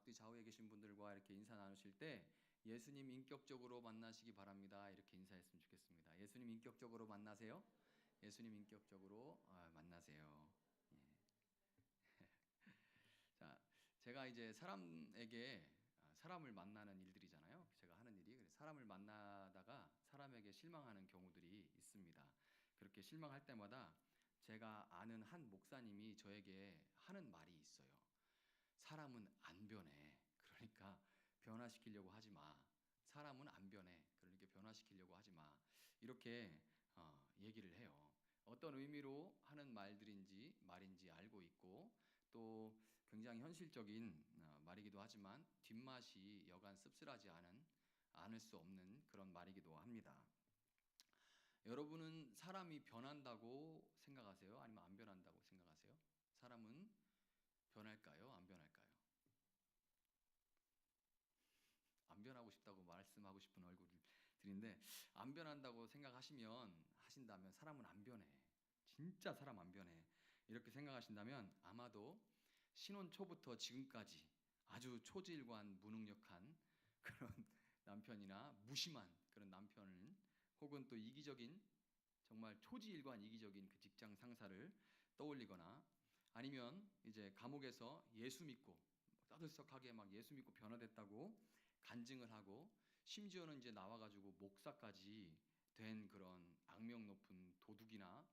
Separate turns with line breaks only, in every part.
앞뒤 좌우에 계신 분들과 이렇게 인사 나누실 때 예수님 인격적으로 만나시기 바랍니다. 이렇게 인사했으면 좋겠습니다. 예수님 인격적으로 만나세요. 예수님 인격적으로 만나세요. 예. 자, 제가 이제 사람을 만나는 일들이잖아요. 제가 하는 일이. 그래서 사람을 만나다가 사람에게 실망하는 경우들이 있습니다. 그렇게 실망할 때마다 제가 아는 한 목사님이 저에게 하는 말이 있어요. 사람은 안 변해. 그러니까 변화시키려고 하지 마. 사람은 안 변해. 그러니까 변화시키려고 하지 마. 이렇게 얘기를 해요. 어떤 의미로 하는 말인지 알고 있고 또 굉장히 현실적인 말이기도 하지만 뒷맛이 여간 씁쓸하지 않을 수 없는 그런 말이기도 합니다. 여러분은 사람이 변한다고 생각하세요? 아니면 안 변한다고 생각하세요? 사람은 변할까요? 안 변할까요? 안 변하고 싶다고 말씀하고 싶은 얼굴들인데 안 변한다고 하신다면 사람은 안 변해. 진짜 사람 안 변해. 이렇게 생각하신다면 아마도 신혼 초부터 지금까지 아주 초지일관 무능력한 그런 남편이나 무심한 그런 남편을 혹은 또 이기적인 정말 초지일관 이기적인 그 직장 상사를 떠올리거나 아니면 이제 감옥에서 예수 믿고 떠들썩하게 막 예수 믿고 변화됐다고 간증을 하고 심지어는 이제 나와가지고 목사까지 된 그런 악명 높은 도둑이나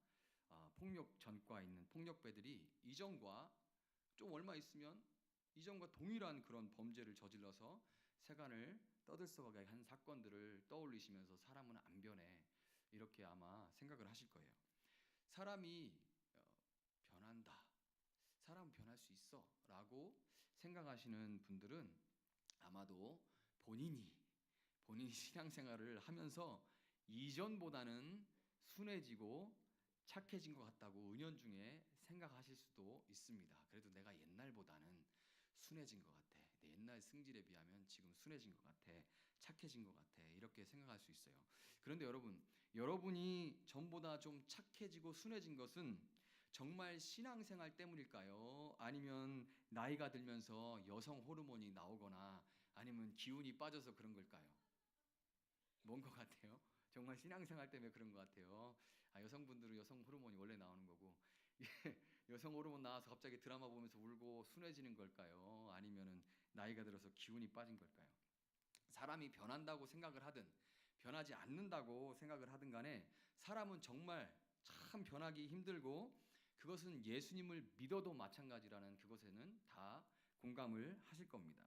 폭력 전과에 있는 폭력배들이 이전과 좀 얼마 있으면 이전과 동일한 그런 범죄를 저질러서 세간을 떠들썩하게 한 사건들을 떠올리시면서 사람은 안 변해 이렇게 아마 생각을 하실 거예요. 사람이 변한다. 사람은 변할 수 있어 라고 생각하시는 분들은 아마도 본인이 신앙생활을 하면서 이전보다는 순해지고 착해진 것 같다고 은연중에 생각하실 수도 있습니다. 그래도 내가 옛날보다는 순해진 것 같아. 내 옛날 승질에 비하면 지금 순해진 것 같아. 착해진 것 같아. 이렇게 생각할 수 있어요. 그런데 여러분이 전보다 좀 착해지고 순해진 것은 정말 신앙생활 때문일까요? 아니면 나이가 들면서 여성 호르몬이 나오거나 아니면 기운이 빠져서 그런 걸까요? 뭔 것 같아요? 정말 신앙생활 때문에 그런 것 같아요. 여성분들은 여성 호르몬이 원래 나오는 거고 여성 호르몬 나와서 갑자기 드라마 보면서 울고 순해지는 걸까요? 아니면은 나이가 들어서 기운이 빠진 걸까요? 사람이 변한다고 생각을 하든 변하지 않는다고 생각을 하든 간에 사람은 정말 참 변하기 힘들고 그것은 예수님을 믿어도 마찬가지라는 그것에는 다 공감을 하실 겁니다.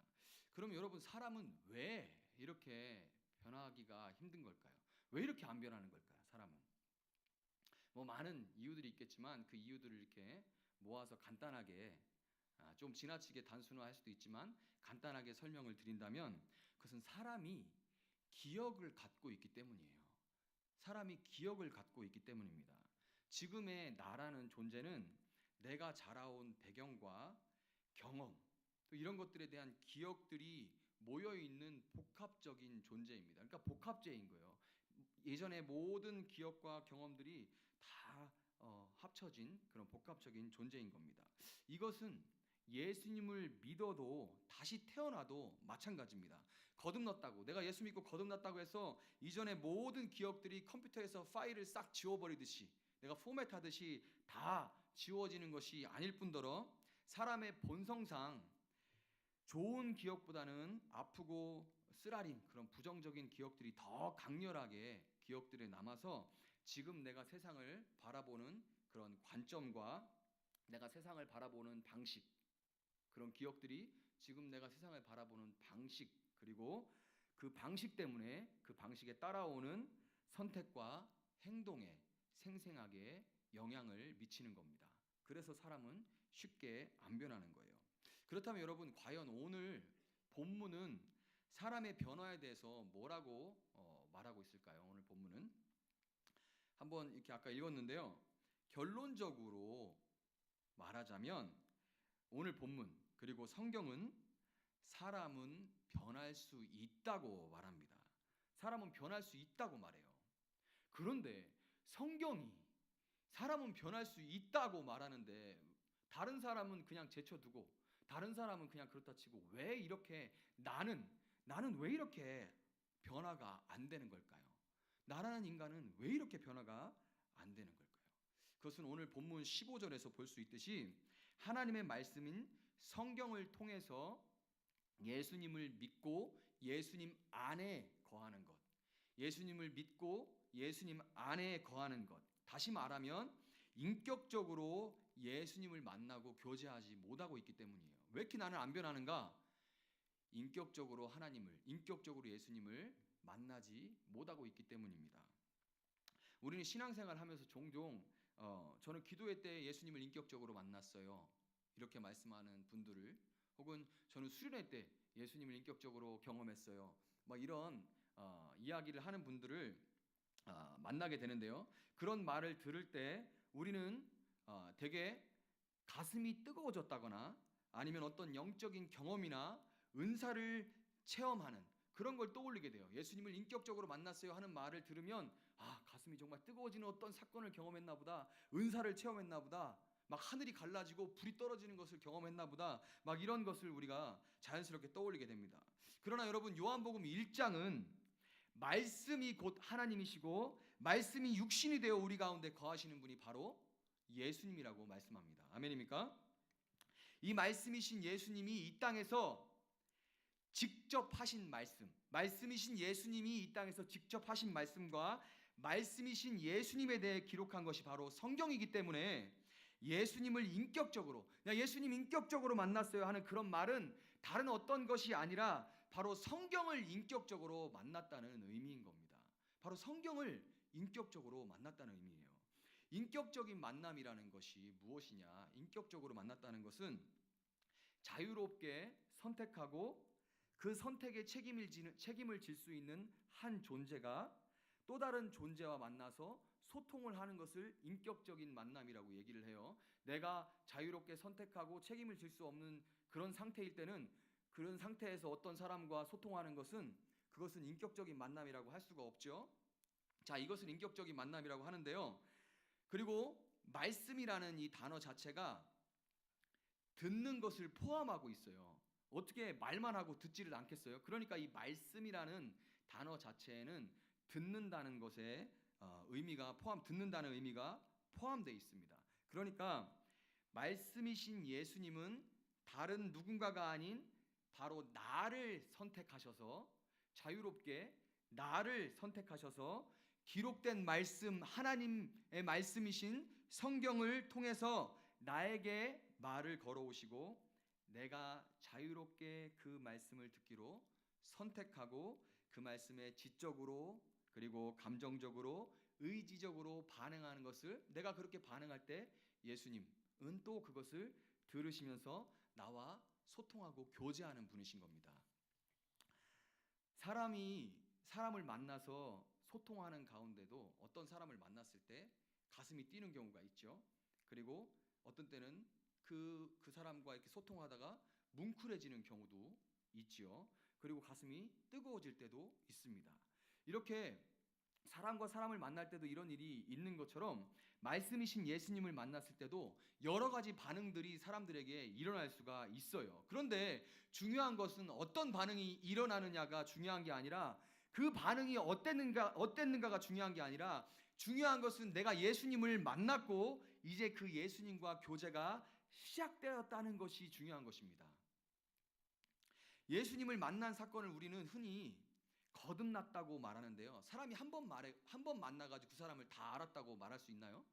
그럼 여러분 사람은 왜 이렇게 변하기가 힘든 걸까요? 왜 이렇게 안 변하는 걸까요? 사람은 뭐 많은 이유들이 있겠지만 그 이유들을 이렇게 모아서 간단하게 좀 지나치게 단순화할 수도 있지만 간단하게 설명을 드린다면 그것은 사람이 기억을 갖고 있기 때문이에요. 사람이 기억을 갖고 있기 때문입니다. 지금의 나라는 존재는 내가 자라온 배경과 경험 또 이런 것들에 대한 기억들이 모여 있는 복합적인 존재입니다. 그러니까 복합제인 거예요. 예전의 모든 기억과 경험들이 다 합쳐진 그런 복합적인 존재인 겁니다. 이것은 예수님을 믿어도 다시 태어나도 마찬가지입니다. 거듭났다고 내가 예수 믿고 거듭났다고 해서 이전의 모든 기억들이 컴퓨터에서 파일을 싹 지워버리듯이 내가 포맷하듯이 다 지워지는 것이 아닐 뿐더러 사람의 본성상 좋은 기억보다는 아프고 쓰라린 그런 부정적인 기억들이 더 강렬하게 기억들에 남아서 지금 내가 세상을 바라보는 그런 관점과 내가 세상을 바라보는 방식 그런 기억들이 지금 내가 세상을 바라보는 방식 그리고 그 방식 때문에 그 방식에 따라오는 선택과 행동에 생생하게 영향을 미치는 겁니다. 그래서 사람은 쉽게 안 변하는 거예요. 그렇다면 여러분 과연 오늘 본문은 사람의 변화에 대해서 뭐라고 말하고 있을까요? 오늘 본문은 한번 이렇게 아까 읽었는데요. 결론적으로 말하자면 오늘 본문 그리고 성경은 사람은 변할 수 있다고 말합니다. 사람은 변할 수 있다고 말해요. 그런데 성경이 사람은 변할 수 있다고 말하는데 다른 사람은 그냥 제쳐두고 다른 사람은 그냥 그렇다 치고 왜 이렇게 나는 왜 이렇게 변화가 안 되는 걸까요? 나라는 인간은 왜 이렇게 변화가 안 되는 걸까요? 그것은 오늘 본문 15절에서 볼 수 있듯이 하나님의 말씀인 성경을 통해서 예수님을 믿고 예수님 안에 거하는 것, 예수님을 믿고 예수님 안에 거하는 것, 다시 말하면 인격적으로 예수님을 만나고 교제하지 못하고 있기 때문이에요. 왜 이렇게 나는 안 변하는가? 인격적으로 하나님을, 인격적으로 예수님을 만나지 못하고 있기 때문입니다. 우리는 신앙생활 하면서 종종 저는 기도회 때 예수님을 인격적으로 만났어요, 이렇게 말씀하는 분들을, 혹은 저는 수련회 때 예수님을 인격적으로 경험했어요, 막 이런 이야기를 하는 분들을 만나게 되는데요. 그런 말을 들을 때 우리는 되게 가슴이 뜨거워졌다거나 아니면 어떤 영적인 경험이나 은사를 체험하는 그런 걸 떠올리게 돼요. 예수님을 인격적으로 만났어요 하는 말을 들으면 가슴이 정말 뜨거워지는 어떤 사건을 경험했나 보다, 은사를 체험했나 보다, 막 하늘이 갈라지고 불이 떨어지는 것을 경험했나 보다, 막 이런 것을 우리가 자연스럽게 떠올리게 됩니다. 그러나 여러분, 요한복음 1장은 말씀이 곧 하나님이시고 말씀이 육신이 되어 우리 가운데 거하시는 분이 바로 예수님이라고 말씀합니다. 아멘입니까? 이 말씀이신 예수님이 이 땅에서 직접 하신 말씀, 말씀이신 예수님이 이 땅에서 직접 하신 말씀과 말씀이신 예수님에 대해 기록한 것이 바로 성경이기 때문에 예수님을 인격적으로, 예수님 인격적으로 만났어요 하는 그런 말은 다른 어떤 것이 아니라 바로 성경을 인격적으로 만났다는 의미인 겁니다. 바로 성경을 인격적으로 만났다는 의미예요. 인격적인 만남이라는 것이 무엇이냐? 인격적으로 만났다는 것은 자유롭게 선택하고 그 선택에 책임을 질 수 있는 한 존재가 또 다른 존재와 만나서 소통을 하는 것을 인격적인 만남이라고 얘기를 해요. 내가 자유롭게 선택하고 책임을 질 수 없는 그런 상태일 때는 그런 상태에서 어떤 사람과 소통하는 그것은 인격적인 만남이라고 할 수가 없죠. 자, 이것을 인격적인 만남이라고 하는데요. 그리고 말씀이라는 이 단어 자체가 듣는 것을 포함하고 있어요. 어떻게 말만 하고 듣지를 않겠어요? 그러니까 이 말씀이라는 단어 자체에는 듣는다는 것에 듣는다는 의미가 포함되어 있습니다. 그러니까 말씀이신 예수님은 다른 누군가가 아닌 바로 나를 선택하셔서, 자유롭게 나를 선택하셔서 기록된 말씀, 하나님의 말씀이신 성경을 통해서 나에게 말을 걸어오시고 내가 자유롭게 그 말씀을 듣기로 선택하고 그 말씀에 지적으로 그리고 감정적으로 의지적으로 반응하는 것을, 내가 그렇게 반응할 때 예수님은 또 그것을 들으시면서 나와 소통하고 교제하는 분이신 겁니다. 사람을 만나서 소통하는 가운데도 어떤 사람을 만났을 때 가슴이 뛰는 경우가 있죠. 그리고 어떤 때는 그 사람과 이렇게 소통하다가 뭉클해지는 경우도 있지요. 그리고 가슴이 뜨거워질 때도 있습니다. 이렇게 사람과 사람을 만날 때도 이런 일이 있는 것처럼 말씀이신 예수님을 만났을 때도 여러 가지 반응들이 사람들에게 일어날 수가 있어요. 그런데 중요한 것은 어떤 반응이 일어나느냐가 중요한 게 아니라 그 반응이 어땠는가가 중요한 게 아니라 중요한 것은 내가 예수님을 만났고 이제 그 예수님과 교제가 시작되었다는 것이 중요한 것입니다. 예수님을 만난 사건을 우리는 흔히 거듭났다고 말하는데요. 사람이 한 번 만나가지고 그 사람을 다 알았다고 말할 수 있나요?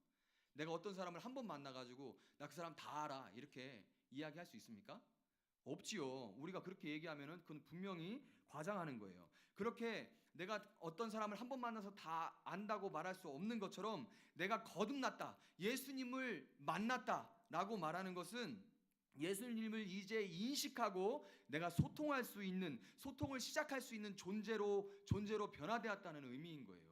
내가 어떤 사람을 한 번 만나가지고 나 그 사람 다 알아 이렇게 이야기할 수 있습니까? 없지요. 우리가 그렇게 얘기하면은 그건 분명히 과장하는 거예요. 그렇게 내가 어떤 사람을 한 번 만나서 다 안다고 말할 수 없는 것처럼 내가 거듭났다, 예수님을 만났다라고 말하는 것은 예수님을 이제 인식하고 내가 소통을 시작할 수 있는 존재로 변화되었다는 의미인 거예요.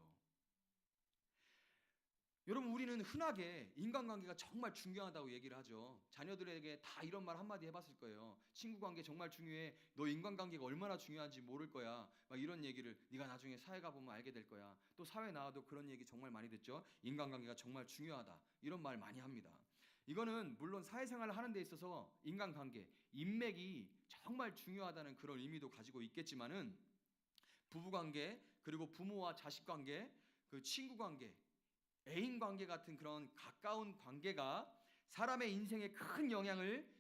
여러분, 우리는 흔하게 인간관계가 정말 중요하다고 얘기를 하죠. 자녀들에게 다 이런 말 한마디 해봤을 거예요. 친구 관계 정말 중요해. 너 인간관계가 얼마나 중요한지 모를 거야. 막 이런 얘기를 네가 나중에 사회 가보면 알게 될 거야. 또 사회 나와도 그런 얘기 정말 많이 듣죠. 인간관계가 정말 중요하다. 이런 말 많이 합니다. 이거는 물론 사회생활을 하는 데 있어서 인간관계, 인맥이 정말 중요하다는 그런 의미도 가지고 있겠지만은 부부관계, 그리고 부모와 자식관계, 그 친구관계, 애인관계 같은 그런 가까운 관계가 사람의 인생에 큰 영향을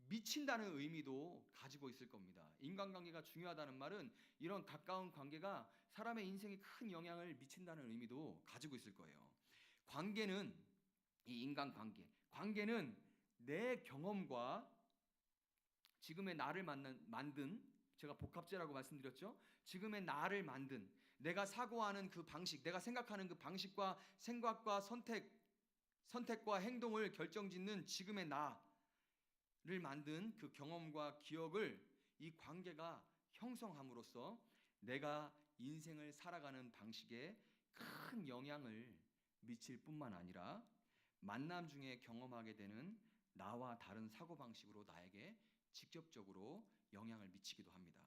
미친다는 의미도 가지고 있을 겁니다. 인간관계가 중요하다는 말은 이런 가까운 관계가 사람의 인생에 큰 영향을 미친다는 의미도 가지고 있을 거예요. 관계는 이 인간관계, 관계는 내 경험과 지금의 나를 만든, 제가 복합제라고 말씀드렸죠. 지금의 나를 만든, 내가 사고하는 그 방식, 내가 생각하는 그 방식과 생각과 선택과 행동을 결정짓는 지금의 나를 만든 그 경험과 기억을 이 관계가 형성함으로써 내가 인생을 살아가는 방식에 큰 영향을 미칠 뿐만 아니라 만남 중에 경험하게 되는 나와 다른 사고방식으로 나에게 직접적으로 영향을 미치기도 합니다.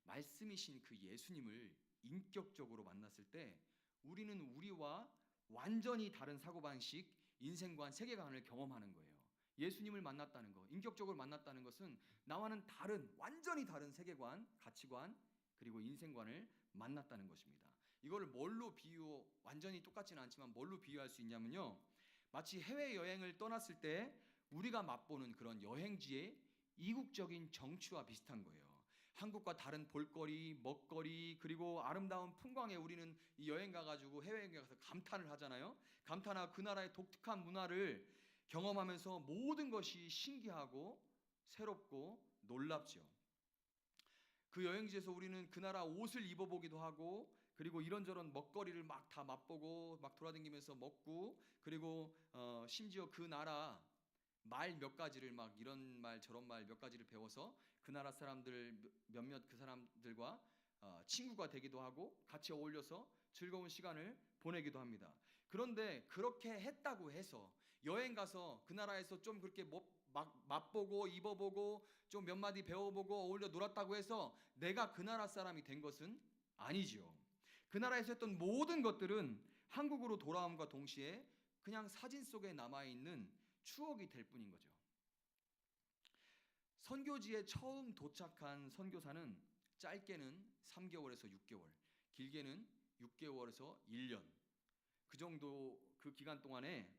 말씀이신 그 예수님을 인격적으로 만났을 때 우리는 우리와 완전히 다른 사고방식, 인생관, 세계관을 경험하는 거예요. 예수님을 만났다는 것, 인격적으로 만났다는 것은 나와는 다른, 완전히 다른 세계관, 가치관, 그리고 인생관을 만났다는 것입니다. 이거를 완전히 똑같지는 않지만 뭘로 비유할 수 있냐면요. 마치 해외여행을 떠났을 때 우리가 맛보는 그런 여행지의 이국적인 정취와 비슷한 거예요. 한국과 다른 볼거리, 먹거리, 그리고 아름다운 풍광에 우리는 이 여행 가가지고 해외여행 가서 감탄을 하잖아요. 감탄하고 그 나라의 독특한 문화를 경험하면서 모든 것이 신기하고 새롭고 놀랍죠. 그 여행지에서 우리는 그 나라 옷을 입어보기도 하고, 그리고 이런저런 먹거리를 막 다 맛보고 막 돌아다니면서 먹고, 그리고 심지어 그 나라 말 몇 가지를 막 이런 말 저런 말 몇 가지를 배워서 그 나라 사람들 몇몇 그 사람들과 친구가 되기도 하고 같이 어울려서 즐거운 시간을 보내기도 합니다. 그런데 그렇게 했다고 해서 여행 가서 그 나라에서 좀 그렇게 맛보고 입어보고 좀 몇 마디 배워보고 어울려 놀았다고 해서 내가 그 나라 사람이 된 것은 아니지요. 그 나라에서 했던 모든 것들은 한국으로 돌아옴과 동시에 그냥 사진 속에 남아있는 추억이 될 뿐인 거죠. 선교지에 처음 도착한 선교사는 짧게는 3개월에서 6개월, 길게는 6개월에서 1년, 그 정도 그 기간 동안에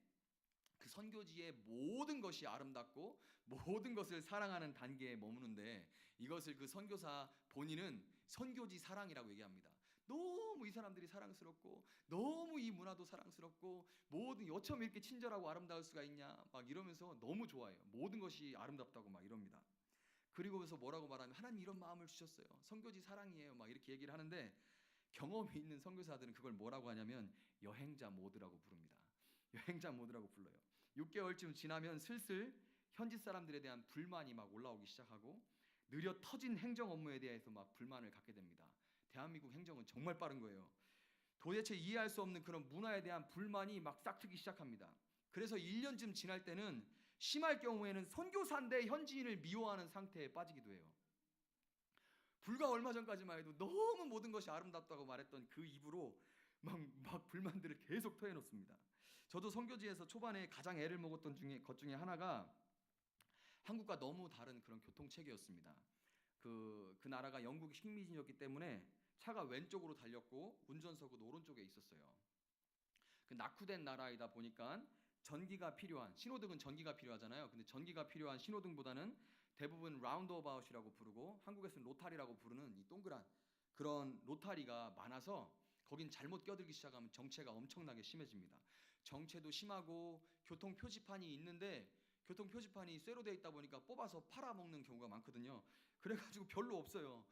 그 선교지의 모든 것이 아름답고 모든 것을 사랑하는 단계에 머무는데, 이것을 그 선교사 본인은 선교지 사랑이라고 얘기합니다. 너무 이 사람들이 사랑스럽고 너무 이 문화도 사랑스럽고 모든 어쩜 이렇게 친절하고 아름다울 수가 있냐 막 이러면서 너무 좋아해요. 모든 것이 아름답다고 막 이럽니다. 그리고서 뭐라고 말하면 하나님 이런 마음을 주셨어요. 선교지 사랑이에요. 막 이렇게 얘기를 하는데 경험이 있는 선교사들은 그걸 뭐라고 하냐면 여행자 모드라고 부릅니다. 여행자 모드라고 불러요. 6개월쯤 지나면 슬슬 현지 사람들에 대한 불만이 막 올라오기 시작하고 느려 터진 행정 업무에 대해서 막 불만을 갖게 됩니다. 대한민국 행정은 정말 빠른 거예요. 도대체 이해할 수 없는 그런 문화에 대한 불만이 막 싹트기 시작합니다. 그래서 1년쯤 지날 때는 심할 경우에는 선교사인데 현지인을 미워하는 상태에 빠지기도 해요. 불과 얼마 전까지만 해도 너무 모든 것이 아름답다고 말했던 그 입으로 막 불만들을 계속 토해놓습니다. 저도 선교지에서 초반에 가장 애를 먹었던 것 중에 하나가 한국과 너무 다른 그런 교통체계였습니다. 그 나라가 영국 식민지였기 때문에 차가 왼쪽으로 달렸고 운전석은 오른쪽에 있었어요. 그 낙후된 나라이다 보니까 전기가 필요한, 신호등은 전기가 필요하잖아요. 근데 전기가 필요한 신호등보다는 대부분 라운드어바웃이라고 부르고 한국에서는 로타리라고 부르는 이 동그란 그런 로타리가 많아서 거긴 잘못 껴들기 시작하면 정체가 엄청나게 심해집니다. 정체도 심하고 교통 표지판이 있는데 교통 표지판이 쇠로 되어 있다 보니까 뽑아서 팔아먹는 경우가 많거든요. 그래가지고 별로 없어요.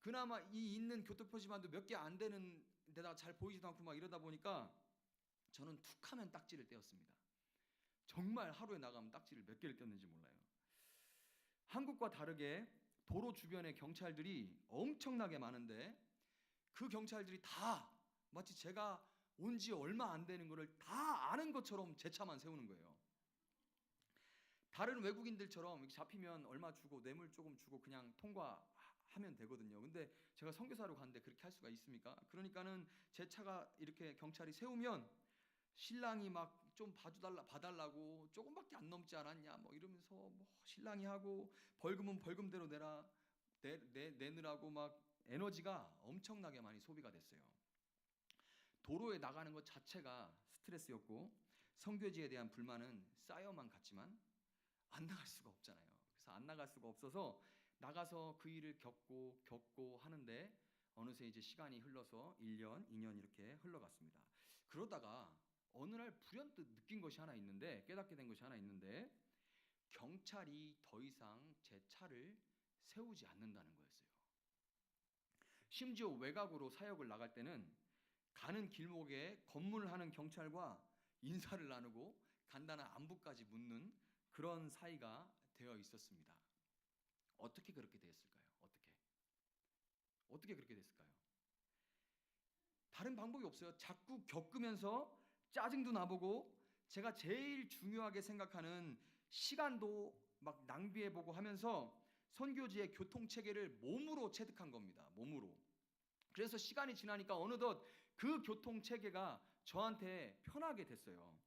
그나마 이 있는 교통 표지판도 몇 개 안 되는 데다가 잘 보이지도 않고 막 이러다 보니까 저는 툭하면 딱지를 떼었습니다. 정말 하루에 나가면 딱지를 몇 개를 떼었는지 몰라요. 한국과 다르게 도로 주변에 경찰들이 엄청나게 많은데 그 경찰들이 다 마치 제가 온 지 얼마 안 되는 거를 다 아는 것처럼 제 차만 세우는 거예요. 다른 외국인들처럼 이렇게 잡히면 얼마 주고 뇌물 조금 주고 그냥 통과하면 되거든요. 근데 제가 선교사로 갔는데 그렇게 할 수가 있습니까? 그러니까는 제 차가 이렇게 경찰이 세우면 신랑이 막 좀 봐달라고 조금밖에 안 넘지 않았냐 뭐 이러면서 뭐 신랑이 하고 벌금은 벌금대로 내느라고 막 에너지가 엄청나게 많이 소비가 됐어요. 도로에 나가는 것 자체가 스트레스였고 성교지에 대한 불만은 쌓여만 갔지만 안 나갈 수가 없잖아요. 그래서 안 나갈 수가 없어서 나가서 그 일을 겪고 하는데 어느새 이제 시간이 흘러서 1년, 2년 이렇게 흘러갔습니다. 그러다가 어느 날 불현듯 느낀 것이 하나 있는데, 깨닫게 된 것이 하나 있는데, 경찰이 더 이상 제 차를 세우지 않는다는 거였어요. 심지어 외곽으로 사역을 나갈 때는 가는 길목에 검문하는 경찰과 인사를 나누고 간단한 안부까지 묻는 그런 사이가 되어 있었습니다. 어떻게 그렇게 됐을까요? 어떻게 그렇게 됐을까요? 다른 방법이 없어요. 자꾸 겪으면서 짜증도 나보고 제가 제일 중요하게 생각하는 시간도 막 낭비해보고 하면서 선교지의 교통체계를 몸으로 체득한 겁니다. 몸으로. 그래서 시간이 지나니까 어느덧 그 교통체계가 저한테 편하게 됐어요.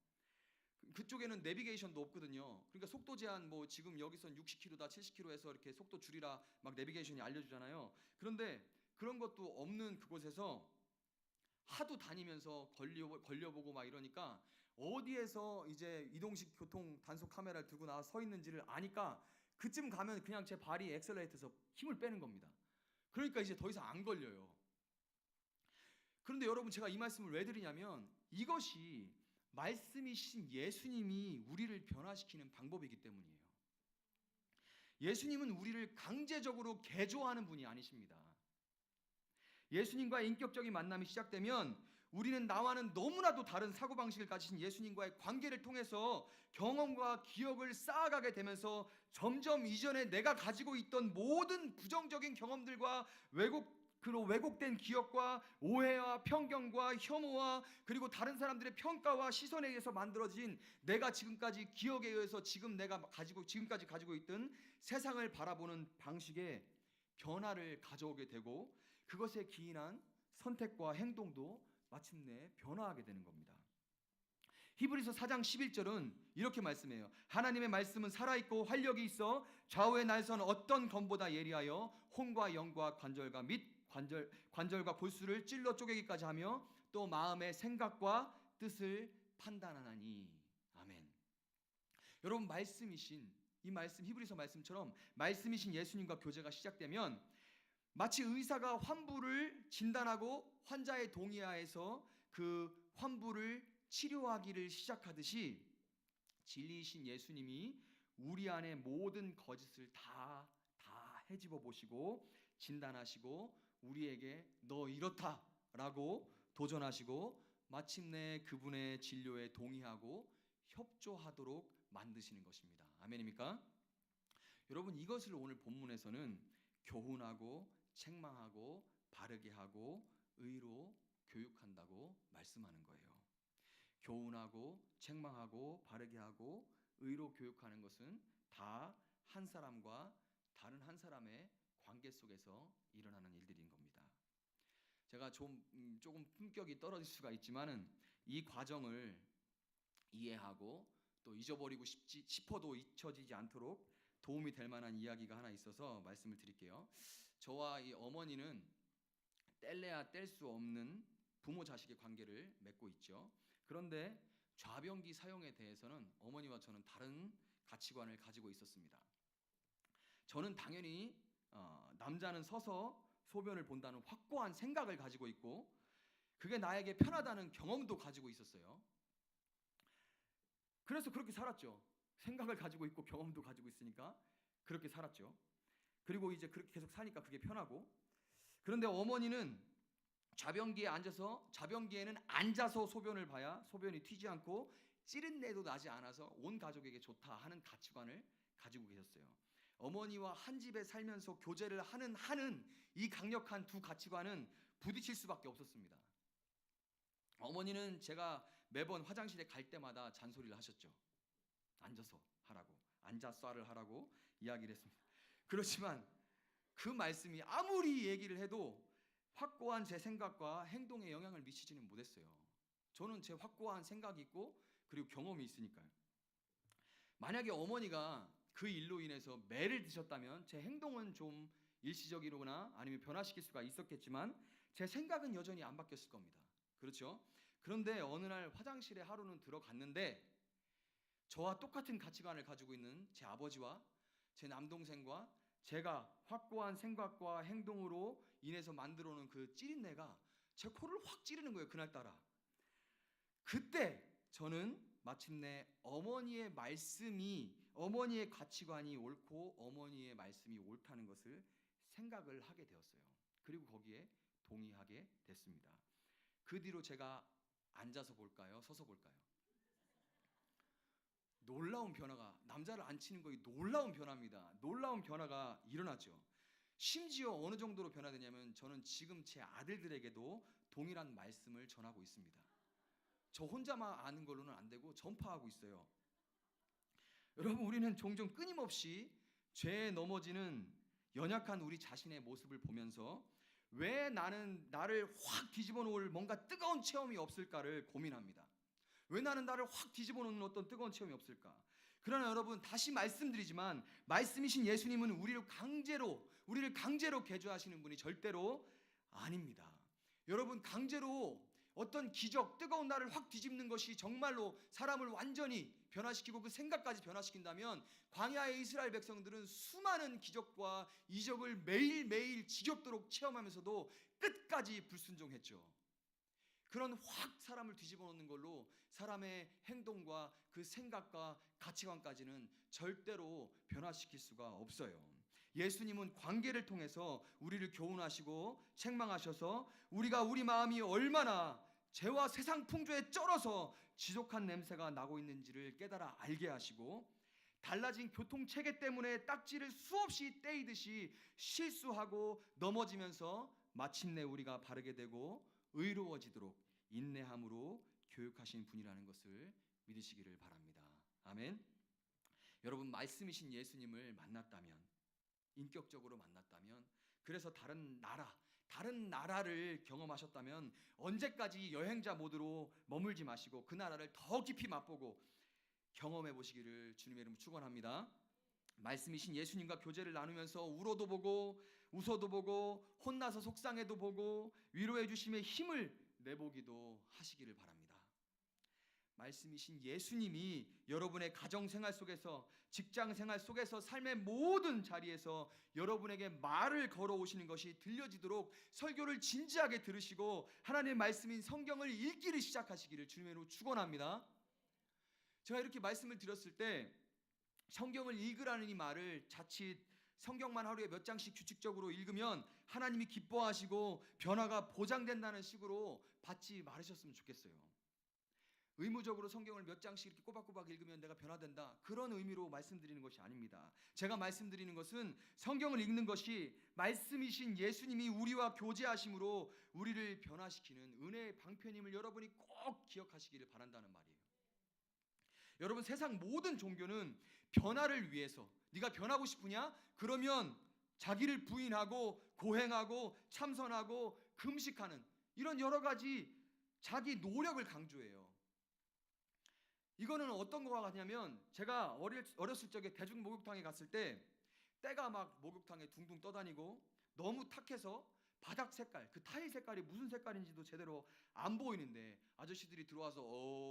그쪽에는 내비게이션도 없거든요. 그러니까 속도 제한 뭐 지금 여기선 60km다 70km에서 이렇게 속도 줄이라 막 내비게이션이 알려주잖아요. 그런데 그런 것도 없는 그곳에서 하도 다니면서 걸려보고 막 이러니까 어디에서 이제 이동식 교통 단속 카메라를 들고 나와 서 있는지를 아니까 그쯤 가면 그냥 제 발이 엑셀레이터에서 힘을 빼는 겁니다. 그러니까 이제 더 이상 안 걸려요. 그런데 여러분, 제가 이 말씀을 왜 드리냐면 이것이 말씀이신 예수님이 우리를 변화시키는 방법이기 때문이에요. 예수님은 우리를 강제적으로 개조하는 분이 아니십니다. 예수님과의 인격적인 만남이 시작되면 우리는 나와는 너무나도 다른 사고방식을 가지신 예수님과의 관계를 통해서 경험과 기억을 쌓아가게 되면서 점점 이전에 내가 가지고 있던 모든 부정적인 경험들과 왜곡된 기억과 오해와 편견과 혐오와 그리고 다른 사람들의 평가와 시선에 의해서 만들어진 내가 지금까지 기억에 의해서 지금까지 가지고 있던 세상을 바라보는 방식에 변화를 가져오게 되고 그것에 기인한 선택과 행동도 마침내 변화하게 되는 겁니다. 히브리서 4장 11절은 이렇게 말씀해요. 하나님의 말씀은 살아있고 활력이 있어 좌우의 날선 어떤 검보다 예리하여 혼과 영과 관절과 골수를 찔러 쪼개기까지 하며 또 마음의 생각과 뜻을 판단하나니. 아멘. 여러분, 이 말씀 히브리서 말씀처럼 말씀이신 예수님과 교제가 시작되면 마치 의사가 환부를 진단하고 환자의 동의하에서 그 환부를 치료하기를 시작하듯이 진리이신 예수님이 우리 안에 모든 거짓을 다 헤집어 보시고 진단하시고 우리에게 너 이렇다라고 도전하시고 마침내 그분의 진료에 동의하고 협조하도록 만드시는 것입니다. 아멘입니까? 여러분, 이것을 오늘 본문에서는 교훈하고 책망하고 바르게 하고 의로 교육한다고 말씀하는 거예요. 교훈하고 책망하고 바르게 하고 의로 교육하는 것은 다 한 사람과 다른 한 사람의 관계 속에서 일어나는 일들인 겁니다. 제가 조금 품격이 떨어질 수가 있지만은 이 과정을 이해하고 또 잊어버리고 싶어도 잊혀지지 않도록 도움이 될 만한 이야기가 하나 있어서 말씀을 드릴게요. 저와 이 어머니는 뗄래야 뗄 수 없는 부모 자식의 관계를 맺고 있죠. 그런데 좌변기 사용에 대해서는 어머니와 저는 다른 가치관을 가지고 있었습니다. 저는 당연히 남자는 서서 소변을 본다는 확고한 생각을 가지고 있고 그게 나에게 편하다는 경험도 가지고 있었어요. 그래서 그렇게 살았죠. 생각을 가지고 있고 경험도 가지고 있으니까 그렇게 살았죠. 그리고 이제 그렇게 계속 사니까 그게 편하고. 그런데 어머니는 좌변기에는 앉아서 소변을 봐야 소변이 튀지 않고 찌른내도 나지 않아서 온 가족에게 좋다 하는 가치관을 가지고 계셨어요. 어머니와 한 집에 살면서 교제를 하는 이 강력한 두 가치관은 부딪힐 수밖에 없었습니다. 어머니는 제가 매번 화장실에 갈 때마다 잔소리를 하셨죠. 앉아서 하라고, 앉아쏴를 하라고 이야기를 했습니다. 그렇지만 그 말씀이 아무리 얘기를 해도 확고한 제 생각과 행동에 영향을 미치지는 못했어요. 저는 제 확고한 생각이 있고 그리고 경험이 있으니까요. 만약에 어머니가 그 일로 인해서 매를 드셨다면 제 행동은 좀 일시적이거나 아니면 변화시킬 수가 있었겠지만 제 생각은 여전히 안 바뀌었을 겁니다. 그렇죠? 그런데 어느 날 화장실에 하루는 들어갔는데 저와 똑같은 가치관을 가지고 있는 제 아버지와 제 남동생과 제가 확고한 생각과 행동으로 인해서 만들어 놓은 그 찌린내가 제 코를 확 찌르는 거예요. 그날따라. 그때 저는 마침내 어머니의 말씀이, 어머니의 가치관이 옳고 어머니의 말씀이 옳다는 것을 생각을 하게 되었어요. 그리고 거기에 동의하게 됐습니다. 그 뒤로 제가 앉아서 볼까요? 서서 볼까요? 놀라운 변화가, 남자를 안 치는 거에 놀라운 변화입니다. 놀라운 변화가 일어나죠. 심지어 어느 정도로 변화되냐면 저는 지금 제 아들들에게도 동일한 말씀을 전하고 있습니다. 저 혼자만 아는 걸로는 안 되고 전파하고 있어요. 여러분, 우리는 종종 끊임없이 죄에 넘어지는 연약한 우리 자신의 모습을 보면서 왜 나를 확 뒤집어 놓을 뭔가 뜨거운 체험이 없을까를 고민합니다. 왜 나를 확 뒤집어 놓는 어떤 뜨거운 체험이 없을까? 그러나 여러분, 다시 말씀드리지만 말씀이신 예수님은 우리를 강제로 개조하시는 분이 절대로 아닙니다. 여러분, 강제로 어떤 기적, 뜨거운 나를 확 뒤집는 것이 정말로 사람을 완전히 변화시키고 그 생각까지 변화시킨다면 광야의 이스라엘 백성들은 수많은 기적과 이적을 매일매일 지겹도록 체험하면서도 끝까지 불순종했죠. 그런 확 사람을 뒤집어 놓는 걸로 사람의 행동과 그 생각과 가치관까지는 절대로 변화시킬 수가 없어요. 예수님은 관계를 통해서 우리를 교훈하시고 책망하셔서 우리가 우리 마음이 얼마나 죄와 세상 풍조에 쩔어서 지독한 냄새가 나고 있는지를 깨달아 알게 하시고 달라진 교통체계 때문에 딱지를 수없이 떼이듯이 실수하고 넘어지면서 마침내 우리가 바르게 되고 의로워지도록 인내함으로 교육하신 분이라는 것을 믿으시기를 바랍니다. 아멘. 여러분, 말씀이신 예수님을 만났다면, 인격적으로 만났다면, 그래서 다른 나라를 경험하셨다면 언제까지 여행자 모드로 머물지 마시고 그 나라를 더 깊이 맛보고 경험해 보시기를 주님의 이름으로 축원합니다. 말씀이신 예수님과 교제를 나누면서 울어도 보고 웃어도 보고 혼나서 속상해도 보고 위로해 주심의 힘을 내보기도 하시기를 바랍니다. 말씀이신 예수님이 여러분의 가정생활 속에서, 직장생활 속에서, 삶의 모든 자리에서 여러분에게 말을 걸어오시는 것이 들려지도록 설교를 진지하게 들으시고 하나님의 말씀인 성경을 읽기를 시작하시기를 주님의 이름으로 축원합니다. 제가 이렇게 말씀을 드렸을 때 성경을 읽으라는 이 말을 자칫 성경만 하루에 몇 장씩 규칙적으로 읽으면 하나님이 기뻐하시고 변화가 보장된다는 식으로 받지 말으셨으면 좋겠어요. 의무적으로 성경을 몇 장씩 이렇게 꼬박꼬박 읽으면 내가 변화된다, 그런 의미로 말씀드리는 것이 아닙니다. 제가 말씀드리는 것은 성경을 읽는 것이 말씀이신 예수님이 우리와 교제하심으로 우리를 변화시키는 은혜의 방편임을 여러분이 꼭 기억하시기를 바란다는 말이에요. 여러분, 세상 모든 종교는 변화를 위해서, 네가 변하고 싶으냐? 그러면 자기를 부인하고 고행하고 참선하고 금식하는 이런 여러 가지 자기 노력을 강조해요. 이거는 어떤 거가 같냐면 제가 어렸을 적에 대중 목욕탕에 갔을 때 때가 막 목욕탕에 둥둥 떠다니고 너무 탁해서 바닥 색깔, 그 타일 색깔이 무슨 색깔인지도 제대로 안 보이는데 아저씨들이 들어와서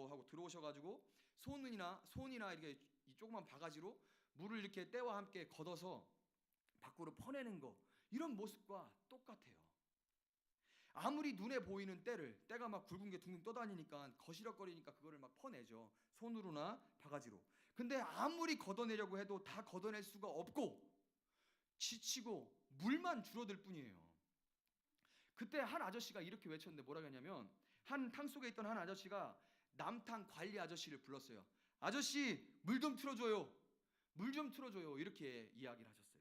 하고 들어오셔가지고 손이나 이렇게 이 조그만 바가지로 물을 이렇게 때와 함께 걷어서 밖으로 퍼내는 거, 이런 모습과 똑같아요. 아무리 눈에 보이는 때가 막 굵은 게 둥둥 떠다니니까 거시럭거리니까 그거를 막 퍼내죠. 손으로나 바가지로. 근데 아무리 걷어내려고 해도 다 걷어낼 수가 없고 지치고 물만 줄어들 뿐이에요. 그때 한 아저씨가 이렇게 외쳤는데 뭐라고 했냐면, 한 탕 속에 있던 한 아저씨가 남탕 관리 아저씨를 불렀어요. 아저씨, 물 좀 틀어줘요. 물 좀 틀어줘요. 이렇게 이야기를 하셨어요.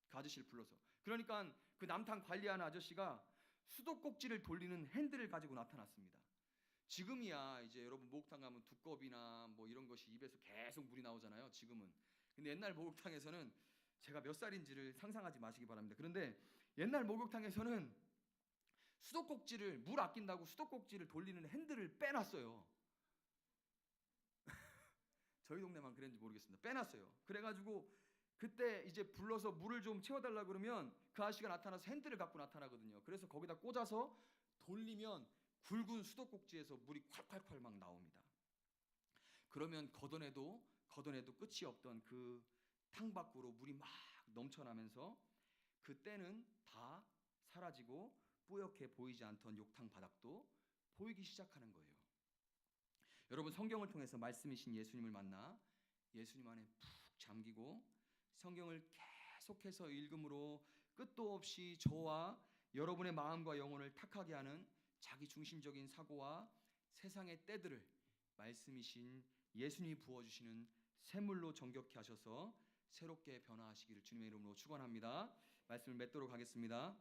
그 아저씨를 불러서. 그러니까 그 남탕 관리하는 아저씨가 수도꼭지를 돌리는 핸들을 가지고 나타났습니다. 지금이야 이제 여러분 목욕탕 가면 두꺼비나 뭐 이런 것이 입에서 계속 물이 나오잖아요. 지금은. 근데 옛날 목욕탕에서는, 제가 몇 살인지를 상상하지 마시기 바랍니다. 그런데 옛날 목욕탕에서는 수도꼭지를, 물 아낀다고 수도꼭지를 돌리는 핸들을 빼놨어요. 저희 동네만 그랬는지 모르겠습니다. 빼놨어요. 그래가지고 그때 이제 불러서 물을 좀 채워달라 그러면 그 아저씨가 나타나서 핸들을 갖고 나타나거든요. 그래서 거기다 꽂아서 돌리면 굵은 수도꼭지에서 물이 콸콸콸 막 나옵니다. 그러면 걷어내도 끝이 없던 그 탕 밖으로 물이 막 넘쳐나면서 그때는 다 사라지고 뿌옇게 보이지 않던 욕탕 바닥도 보이기 시작하는 거예요. 여러분, 성경을 통해서 말씀이신 예수님을 만나 예수님 안에 푹 잠기고 성경을 계속해서 읽음으로 끝도 없이 저와 여러분의 마음과 영혼을 탁하게 하는 자기 중심적인 사고와 세상의 때들을 말씀이신 예수님이 부어주시는 샘물로 정결케 하셔서 새롭게 변화하시기를 주님의 이름으로 축원합니다. 말씀을 맺도록 하겠습니다.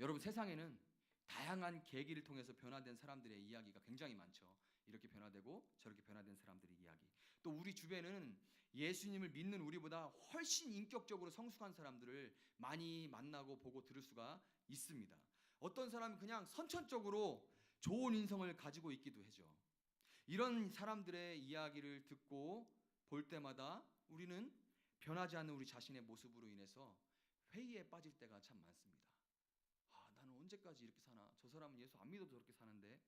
여러분, 세상에는 다양한 계기를 통해서 변화된 사람들의 이야기가 굉장히 많죠. 이렇게 변화되고 저렇게 변화된 사람들의 이야기. 또 우리 주변에는 예수님을 믿는 우리보다 훨씬 인격적으로 성숙한 사람들을 많이 만나고 보고 들을 수가 있습니다. 어떤 사람은 그냥 선천적으로 좋은 인성을 가지고 있기도 하죠. 이런 사람들의 이야기를 듣고 볼 때마다 우리는 변하지 않는 우리 자신의 모습으로 인해서 회의에 빠질 때가 참 많습니다. 나는 언제까지 이렇게 사나? 저 사람은 예수 안 믿어도 저렇게 사는데.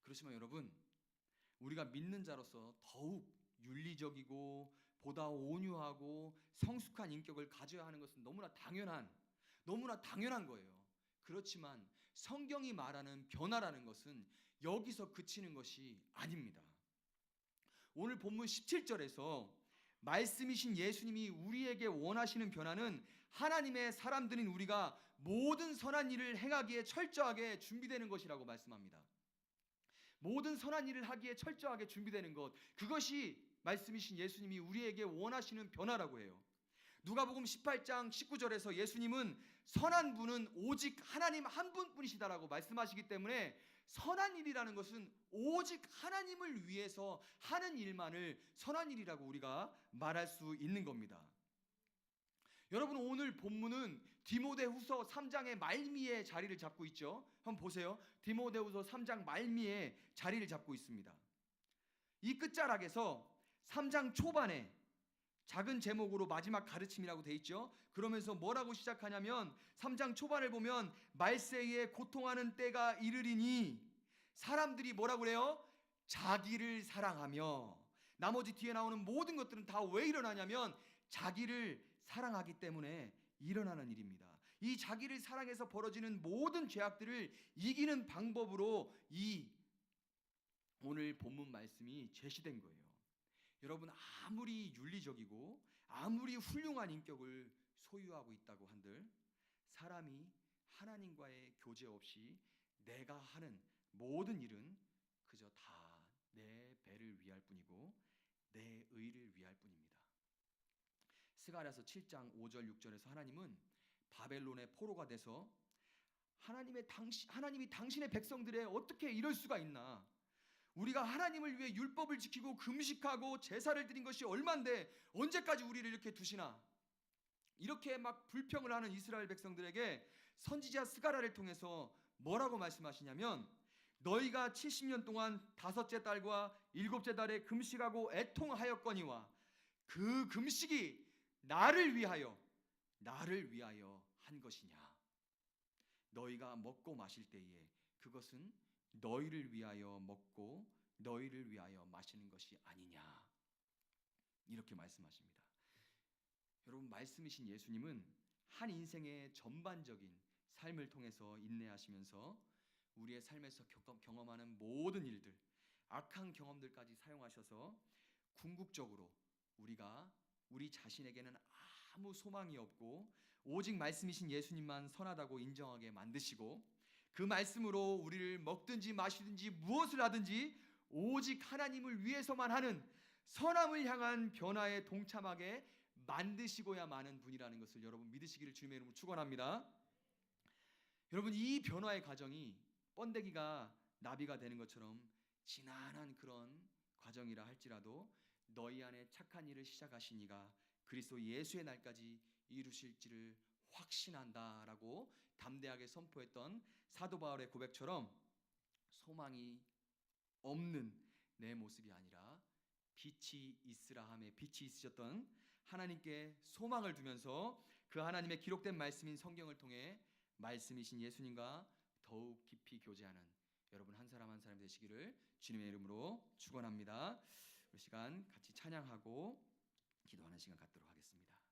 그렇지만 여러분, 우리가 믿는 자로서 더욱 윤리적이고 보다 온유하고 성숙한 인격을 가져야 하는 것은 너무나 당연한 거예요. 그렇지만 성경이 말하는 변화라는 것은 여기서 그치는 것이 아닙니다. 오늘 본문 17절에서 말씀이신 예수님이 우리에게 원하시는 변화는 하나님의 사람들인 우리가 모든 선한 일을 행하기에 철저하게 준비되는 것이라고 말씀합니다. 모든 선한 일을 하기에 철저하게 준비되는 것, 그것이 말씀이신 예수님이 우리에게 원하시는 변화라고 해요. 누가복음 18장 19절에서 예수님은 선한 분은 오직 하나님 한 분뿐이시다라고 말씀하시기 때문에 선한 일이라는 것은 오직 하나님을 위해서 하는 일만을 선한 일이라고 우리가 말할 수 있는 겁니다. 여러분, 오늘 본문은 디모데후서 3장의 말미에 자리를 잡고 있죠. 한번 보세요. 디모데후서 3장 말미에 자리를 잡고 있습니다. 이 끝자락에서 3장 초반에 작은 제목으로 마지막 가르침이라고 돼 있죠. 그러면서 뭐라고 시작하냐면 3장 초반을 보면 말세에 고통하는 때가 이르리니 사람들이 뭐라고 그래요? 자기를 사랑하며. 나머지 뒤에 나오는 모든 것들은 다 왜 일어나냐면 자기를 사랑하기 때문에 일어나는 일입니다. 이 자기를 사랑해서 벌어지는 모든 죄악들을 이기는 방법으로 이 오늘 본문 말씀이 제시된 거예요. 여러분, 아무리 윤리적이고 아무리 훌륭한 인격을 소유하고 있다고 한들 사람이 하나님과의 교제 없이 내가 하는 모든 일은 그저 다 내 배를 위할 뿐이고 내 의를 위할 뿐입니다. 스가랴서 7장 5절 6절에서 하나님은 바벨론의 포로가 돼서 하나님이 당신의 백성들에 어떻게 이럴 수가 있나? 우리가 하나님을 위해 율법을 지키고 금식하고 제사를 드린 것이 얼만데 언제까지 우리를 이렇게 두시나? 이렇게 막 불평을 하는 이스라엘 백성들에게 선지자 스가랴를 통해서 뭐라고 말씀하시냐면 너희가 70년 동안 다섯째 달과 일곱째 달에 금식하고 애통하였거니와 그 금식이 나를 위하여 한 것이냐? 너희가 먹고 마실 때에 그것은 너희를 위하여 먹고 너희를 위하여 마시는 것이 아니냐? 이렇게 말씀하십니다. 여러분, 말씀이신 예수님은 한 인생의 전반적인 삶을 통해서 인내하시면서 우리의 삶에서 경험하는 모든 일들, 악한 경험들까지 사용하셔서 궁극적으로 우리 자신에게는 아무 소망이 없고 오직 말씀이신 예수님만 선하다고 인정하게 만드시고 그 말씀으로 우리를 먹든지 마시든지 무엇을 하든지 오직 하나님을 위해서만 하는 선함을 향한 변화에 동참하게 만드시고야 마는 분이라는 것을 여러분 믿으시기를 주님의 이름으로 축원합니다. 여러분, 이 변화의 과정이 번데기가 나비가 되는 것처럼 지난한 그런 과정이라 할지라도 너희 안에 착한 일을 시작하신 이가 그리스도 예수의 날까지 이루실지를 확신한다라고 담대하게 선포했던 사도 바울의 고백처럼 소망이 없는 내 모습이 아니라 빛이 있으라 함에 빛이 있으셨던 하나님께 소망을 두면서 그 하나님의 기록된 말씀인 성경을 통해 말씀이신 예수님과 더욱 깊이 교제하는 여러분 한 사람 한 사람 되시기를 주님의 이름으로 축원합니다. 이 시간 같이 찬양하고 기도하는 시간 갖도록 하겠습니다.